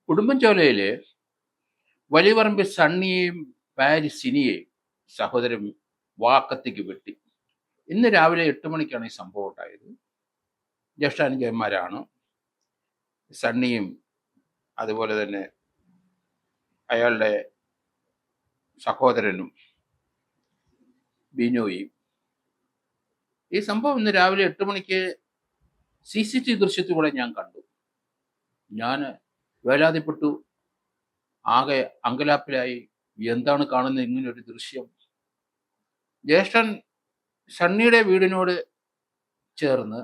ഉടുമ്പൻചോലയില് വലിയപറമ്പിൽ സണ്ണിയെയും പാരിസിനിയെയും സഹോദരൻ വാക്കത്തിക്ക് വെട്ടി. ഇന്ന് രാവിലെ 8 മണിക്കാണ് ഈ സംഭവം ഉണ്ടായത്. ജ്യേഷ്ഠാനുജന്മാരാണ് സണ്ണിയും അതുപോലെ തന്നെ അയാളുടെ സഹോദരനും ബിനോയും. ഈ സംഭവം ഇന്ന് രാവിലെ 8 മണിക്ക് CCTV ദൃശ്യത്തിലൂടെ ഞാൻ കണ്ടു. ഞാൻ വേലാതിപ്പെട്ടു, ആകെ അങ്കലാപ്പിലായി. എന്താണ് കാണുന്നത് ഇങ്ങനൊരു ദൃശ്യം? ജ്യേഷ്ഠൻ സണ്ണിയുടെ വീടിനോട് ചേർന്ന്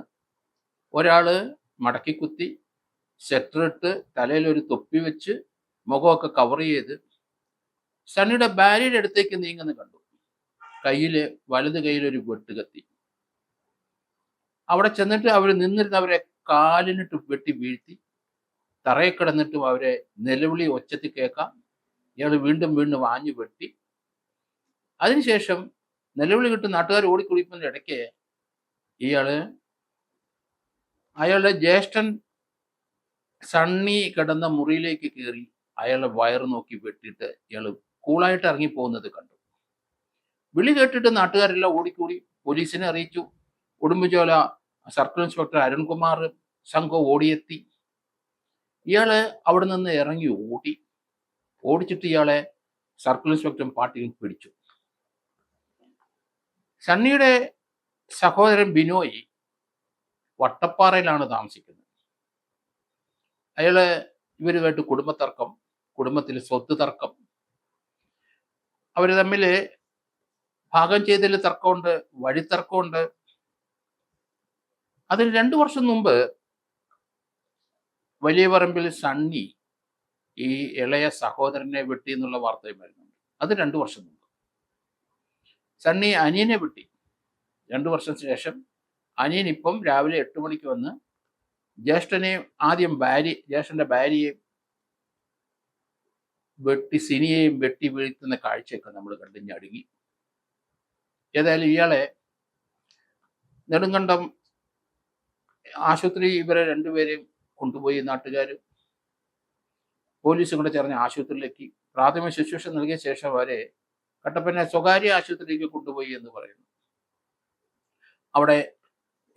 ഒരാള് മടക്കി കുത്തി, സെറ്ററിട്ട്, തലയിലൊരു തൊപ്പി വെച്ച്, മുഖമൊക്കെ കവർ ചെയ്ത് സണ്ണിയുടെ ഭാര്യയുടെ അടുത്തേക്ക് നീങ്ങുന്നത് കണ്ടു. വലത് കയ്യിലൊരു വെട്ടുകത്തി. അവിടെ ചെന്നിട്ട് അവർ നിന്നിരുന്ന് അവരെ കാലിനിട്ട് വെട്ടി വീഴ്ത്തി. തറയിൽ കിടന്നിട്ടും അവരെ നിലവിളി ഒച്ചത്തിൽ കേൾക്കാം. ഇയാൾ വീണ്ടും വീണ്ടും ആഞ്ഞു വെട്ടി. അതിനുശേഷം നിലവിളി കിട്ടി നാട്ടുകാർ ഓടിക്കുടിക്കുന്നതിൻ്റെ ഇടയ്ക്ക് അയാളുടെ ജ്യേഷ്ഠൻ സണ്ണി കിടന്ന മുറിയിലേക്ക് കയറി അയാളുടെ വയറ് നോക്കി വെട്ടിയിട്ട് ഇയാൾ കൂളായിട്ട് ഇറങ്ങിപ്പോകുന്നത് കണ്ടു. വിളി കേട്ടിട്ട് നാട്ടുകാരെല്ലാം ഓടിക്കൂടി പോലീസിനെ അറിയിച്ചു. ഉടുമ്പൻചോല സർക്കിൾ ഇൻസ്പെക്ടർ അരുൺകുമാർ സംഘം ഓടിയെത്തി. ഇയാള് അവിടെ നിന്ന് ഇറങ്ങി ഓടിച്ചിട്ട് ഇയാളെ സർക്കിൾ ഇൻസ്പെക്ടറും പാർട്ടിയും പിടിച്ചു. സണ്ണിയുടെ സഹോദരൻ ബിനോയ് വട്ടപ്പാറയിലാണ് താമസിക്കുന്നത്. ഇവരുമായിട്ട് കുടുംബത്തർക്കം, കുടുംബത്തിൽ സ്വത്ത് തർക്കം, അവർ തമ്മിൽ ഭാഗം ചെയ്തതിൽ തർക്കമുണ്ട്, വഴിത്തർക്കമുണ്ട്. അതിന് 2 വർഷം മുമ്പ് വലിയപറമ്പിൽ സണ്ണി ഈ ഇളയ സഹോദരനെ വെട്ടി എന്നുള്ള വാർത്തയും വരുന്നുണ്ട്. അത് 2 വർഷം മുമ്പ്. സണ്ണി അനിയനെ വെട്ടി. 2 വർഷത്തിന് ശേഷം അനിയൻ ഇപ്പം രാവിലെ 8 മണിക്ക് വന്ന് ജ്യേഷ്ഠന്റെ ഭാര്യയെയും സിനിയെയും വെട്ടി വീഴ്ത്തുന്ന കാഴ്ചയൊക്കെ നമ്മൾ കണ്ട് ഞടുങ്ങി. ഏതായാലും ഇയാളെ നെടുങ്കണ്ടം ആശുപത്രി ഇവരെ രണ്ടുപേരെയും കൊണ്ടുപോയി നാട്ടുകാർ പോലീസും കൂടെ ചേർന്ന് ആശുപത്രിയിലേക്ക് പ്രാഥമിക ശുശ്രൂഷ നൽകിയ ശേഷം അവരെ കട്ടപ്പന സ്വകാര്യ ആശുപത്രിയിലേക്ക് കൊണ്ടുപോയി എന്ന് പറയുന്നു. അവിടെ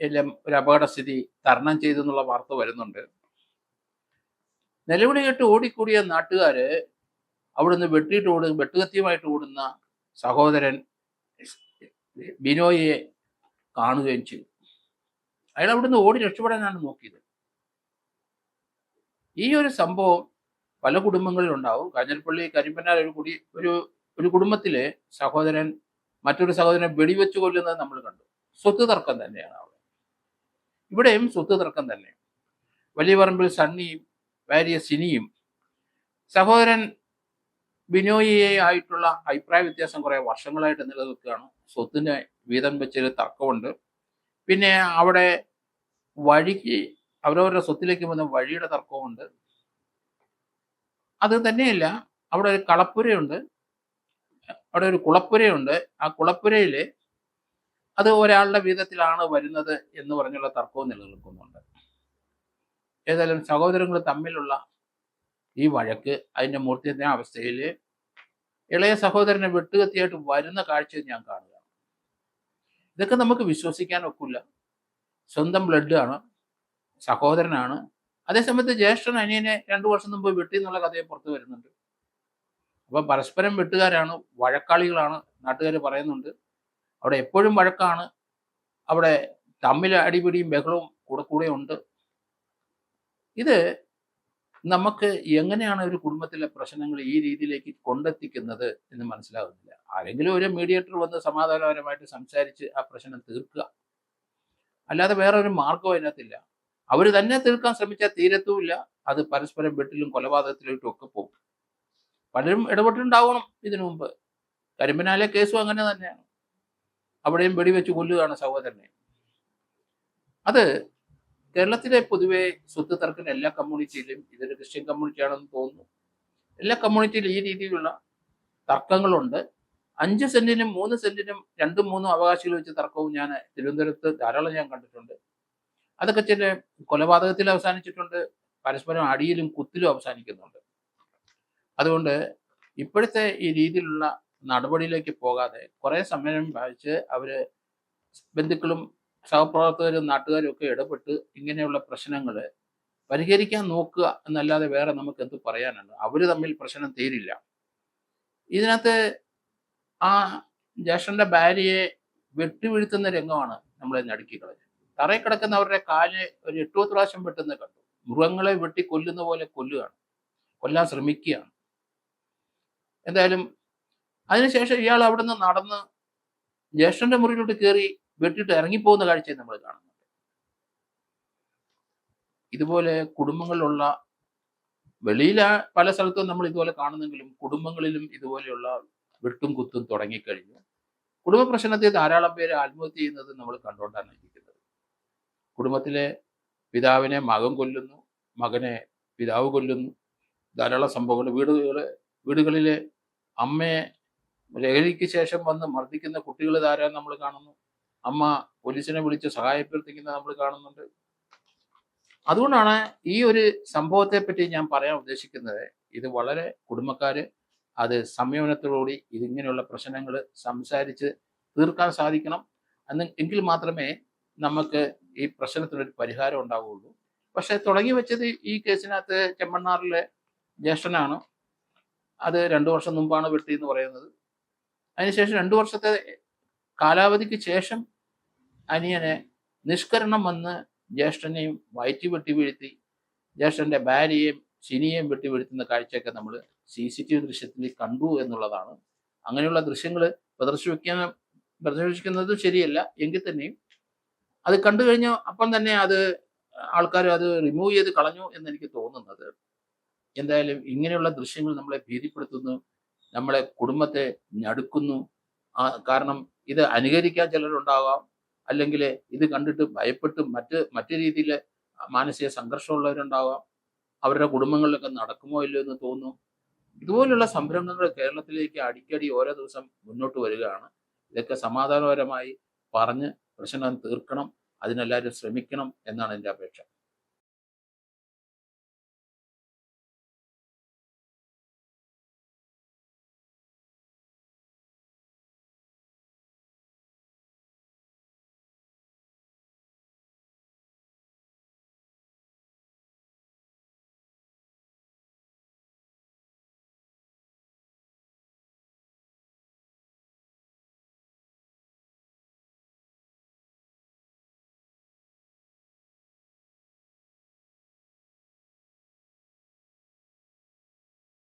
എല്ലാം ഒരു അപകടസ്ഥിതി തരണം ചെയ്തെന്നുള്ള വാർത്ത വരുന്നുണ്ട്. നിലവിളി കേട്ട് ഓടിക്കൂടിയ നാട്ടുകാര് അവിടുന്ന് വെട്ടുകത്തിയുമായിട്ട് ഓടുന്ന സഹോദരൻ ബിനോയെ കാണുകയും ചെയ്തു. അയാൾ അവിടുന്ന് ഓടി രക്ഷപ്പെടാനാണ് നോക്കിയത്. ഈ ഒരു സംഭവം പല കുടുംബങ്ങളിലുണ്ടാവും. കാഞ്ഞിരപ്പള്ളി കരിമ്പനാൽ ഒരു കുടുംബത്തിലെ സഹോദരൻ മറ്റൊരു സഹോദരനെ വെടിവെച്ച് കൊല്ലുന്നത് നമ്മൾ കണ്ടു. സ്വത്ത് തർക്കം തന്നെയാണ് അവിടെ. ഇവിടെയും സ്വത്ത് തർക്കം തന്നെ. വലിയപറമ്പിൽ സണ്ണിയും ഭാര്യ സിനിയും സഹോദരൻ ബിനോയിയെ ആയിട്ടുള്ള അഭിപ്രായ വ്യത്യാസം കുറെ വർഷങ്ങളായിട്ട് നിലനിൽക്കുകയാണ്. സ്വത്തിന് വീതം വെച്ചൊരു തർക്കമുണ്ട്. പിന്നെ അവിടെ വഴിക്ക് അവരവരുടെ സ്വത്തിലേക്ക് വന്ന വഴിയുടെ തർക്കമുണ്ട്. അത് തന്നെയല്ല, അവിടെ ഒരു കളപ്പുരയുണ്ട്, അവിടെ ഒരു കുളപ്പുരയുണ്ട്. ആ കുളപ്പുരയിൽ അത് ഒരാളുടെ വീതത്തിലാണ് വരുന്നത് എന്ന് പറഞ്ഞുള്ള തർക്കവും നിലനിൽക്കുന്നുണ്ട്. ഏതായാലും സഹോദരങ്ങൾ തമ്മിലുള്ള ഈ വഴക്ക് അതിൻ്റെ മൂർത്തിയ അവസ്ഥയിൽ ഇളയ സഹോദരനെ വെട്ടുകത്തിയായിട്ട് വരുന്ന കാഴ്ച ഞാൻ കാണുകയാണ്. ഇതൊക്കെ നമുക്ക് വിശ്വസിക്കാൻ ഒക്കില്ല. സ്വന്തം ബ്ലഡ് ആണ്, സഹോദരനാണ്. അതേസമയത്ത് ജ്യേഷ്ഠൻ അനിയനെ 2 വർഷം മുമ്പ് വെട്ടി എന്നുള്ള കഥയെ പുറത്തു വരുന്നുണ്ട്. അപ്പൊ പരസ്പരം വെട്ടുകാരാണ്, വഴക്കാളികളാണ്, നാട്ടുകാർ പറയുന്നുണ്ട്. അവിടെ എപ്പോഴും വഴക്കാണ്. അവിടെ തമ്മിൽ അടിപിടിയും ബഹളവും കൂടെ ഉണ്ട്. ഇത് നമുക്ക് എങ്ങനെയാണ് ഒരു കുടുംബത്തിലെ പ്രശ്നങ്ങൾ ഈ രീതിയിലേക്ക് കൊണ്ടെത്തിക്കുന്നത് എന്ന് മനസ്സിലാകുന്നില്ല. ആരെങ്കിലും ഒരു മീഡിയേറ്റർ വന്ന് സമാധാനപരമായിട്ട് സംസാരിച്ച് ആ പ്രശ്നം തീർക്കുക, അല്ലാതെ വേറെ ഒരു മാർഗവും അതിനകത്തില്ല. അവർ തന്നെ തീർക്കാൻ ശ്രമിച്ചാൽ തീരത്തുമില്ല. അത് പരസ്പരം വെട്ടിലും കൊലപാതകത്തിലോട്ടും ഒക്കെ പോകും. പലരും ഇടപെട്ടിട്ടുണ്ടാവണം ഇതിനു മുമ്പ്. കരിമ്പനാലെ കേസും അങ്ങനെ തന്നെയാണ്. അവിടെയും വെടിവെച്ച് കൊല്ലുകയാണ് സഹോദരനെ. അത് കേരളത്തിലെ പൊതുവെ സ്വത്ത് തർക്കം എല്ലാ കമ്മ്യൂണിറ്റിയിലും, ഇതൊരു ക്രിസ്ത്യൻ കമ്മ്യൂണിറ്റിയാണെന്ന് തോന്നുന്നു, എല്ലാ കമ്മ്യൂണിറ്റിയിലും ഈ രീതിയിലുള്ള തർക്കങ്ങളുണ്ട്. 5 സെന്റിനും 3 സെന്റിനും 2ഉം 3ഉം അവകാശികൾ വെച്ച് തർക്കവും ഞാൻ തിരുവനന്തപുരത്ത് ധാരാളം കണ്ടിട്ടുണ്ട്. അതൊക്കെ ചില കൊലപാതകത്തിൽ അവസാനിച്ചിട്ടുണ്ട്, പരസ്പരം അടിയിലും കുത്തിലും അവസാനിക്കുന്നുണ്ട്. അതുകൊണ്ട് ഇപ്പോഴത്തെ ഈ രീതിയിലുള്ള നടപടിയിലേക്ക് പോകാതെ കുറേ സമയം വായിച്ച് അവര് ബന്ധുക്കളും സഹപ്രവർത്തകരും നാട്ടുകാരും ഒക്കെ ഇടപെട്ട് ഇങ്ങനെയുള്ള പ്രശ്നങ്ങൾ പരിഹരിക്കാൻ നോക്കുക എന്നല്ലാതെ വേറെ നമുക്ക് എന്ത് പറയാനുണ്ട്? അവര് തമ്മിൽ പ്രശ്നം തീരില്ല. ഇതിനകത്ത് ആ ജ്യേഷ്ഠന്റെ ഭാര്യയെ വെട്ടിവീഴ്ത്തുന്ന രംഗമാണ് നമ്മളെ നടുക്കിക്കളഞ്ഞത്. തറയിൽ കിടക്കുന്നവരുടെ കാല് ഒരു 8 പ്രാവശ്യം വെട്ടുന്നത് കണ്ടു. മൃഗങ്ങളെ വെട്ടി കൊല്ലുന്ന പോലെ കൊല്ലുകയാണ്, കൊല്ലാൻ ശ്രമിക്കുകയാണ്. എന്തായാലും അതിനുശേഷം ഇയാൾ അവിടുന്ന് നടന്ന് ജ്യേഷ്ഠന്റെ മുറിയിലോട്ട് കയറി വെട്ടിയിട്ട് ഇറങ്ങിപ്പോകുന്ന കാഴ്ചയെ നമ്മൾ കാണുന്നുണ്ട്. ഇതുപോലെ കുടുംബങ്ങളിലുള്ള വെളിയിൽ പല സ്ഥലത്തും നമ്മൾ ഇതുപോലെ കാണുന്നെങ്കിലും കുടുംബങ്ങളിലും ഇതുപോലെയുള്ള വെട്ടും കുത്തും തുടങ്ങിക്കഴിഞ്ഞു. കുടുംബ പ്രശ്നത്തിൽ ധാരാളം പേര് ആത്മഹത്യ ചെയ്യുന്നത് നമ്മൾ കണ്ടുകൊണ്ടാണ് ഇരിക്കുന്നത്. കുടുംബത്തിലെ പിതാവിനെ മകൻ കൊല്ലുന്നു, മകനെ പിതാവ് കൊല്ലുന്നു, ധാരാളം സംഭവങ്ങൾ. വീടുകളിലെ അമ്മയെ ലഹരിക്ക് ശേഷം വന്ന് മർദ്ദിക്കുന്ന കുട്ടികൾ ധാരാളം നമ്മൾ കാണുന്നു. അമ്മ പോലീസിനെ വിളിച്ച് സഹായപ്പെടുത്തിക്കുന്നത് നമ്മൾ കാണുന്നുണ്ട്. അതുകൊണ്ടാണ് ഈ ഒരു സംഭവത്തെ പറ്റി ഞാൻ പറയാൻ ഉദ്ദേശിക്കുന്നത്. ഇത് വളരെ കുടുംബക്കാര് അത് സംയമനത്തോടുകൂടി ഇതിങ്ങനെയുള്ള പ്രശ്നങ്ങൾ സംസാരിച്ച് തീർക്കാൻ സാധിക്കണം. എങ്കിൽ മാത്രമേ നമുക്ക് ഈ പ്രശ്നത്തിനൊരു പരിഹാരം ഉണ്ടാവുകയുള്ളൂ. പക്ഷെ തുടങ്ങി വെച്ചത് ഈ കേസിനകത്ത് ചെമ്മണ്ണാറിലെ ജ്യേഷ്ഠനാണ്. അത് 2 വർഷം മുമ്പാണ് വെട്ടി എന്ന് പറയുന്നത്. അതിനുശേഷം 2 വർഷത്തെ കാലാവധിക്ക് ശേഷം അനിയനെ നിഷ്കരണം വന്ന് ജ്യേഷ്ഠനെയും വയറ്റി വെട്ടി വീഴ്ത്തി, ജ്യേഷ്ഠന്റെ ഭാര്യയെയും ശിനിയെയും വെട്ടി വീഴ്ത്തുന്ന കാഴ്ചയൊക്കെ നമ്മൾ CCTV ദൃശ്യത്തിൽ കണ്ടു എന്നുള്ളതാണ്. അങ്ങനെയുള്ള ദൃശ്യങ്ങൾ പ്രദർശിപ്പിക്കുന്നത് ശരിയല്ല. എങ്കിൽ തന്നെയും അത് കണ്ടു കഴിഞ്ഞ അപ്പം തന്നെ അത് ആൾക്കാർ അത് റിമൂവ് ചെയ്ത് കളഞ്ഞു എന്നെനിക്ക് തോന്നുന്നത്. എന്തായാലും ഇങ്ങനെയുള്ള ദൃശ്യങ്ങൾ നമ്മളെ ഭീതിപ്പെടുത്തുന്നു, നമ്മളെ കുടുംബത്തെ ഞടുക്കുന്നു. കാരണം ഇത് അനുകരിക്കാൻ ചിലരുണ്ടാകാം, അല്ലെങ്കിൽ ഇത് കണ്ടിട്ട് ഭയപ്പെട്ട് മറ്റു രീതിയിൽ മാനസിക സംഘർഷമുള്ളവരുണ്ടാകാം. അവരുടെ കുടുംബങ്ങളിലൊക്കെ നടക്കുമോ ഇല്ലയോ എന്ന് തോന്നുന്നു. ഇതുപോലുള്ള സംരംഭങ്ങൾ കേരളത്തിലേക്ക് അടിക്കടി ഓരോ ദിവസം മുന്നോട്ട് വരികയാണ്. ഇതൊക്കെ സമാധാനപരമായി പറഞ്ഞ് പ്രശ്നം തീർക്കണം. അതിനെല്ലാവരും ശ്രമിക്കണം എന്നാണ് എൻ്റെ അപേക്ഷ.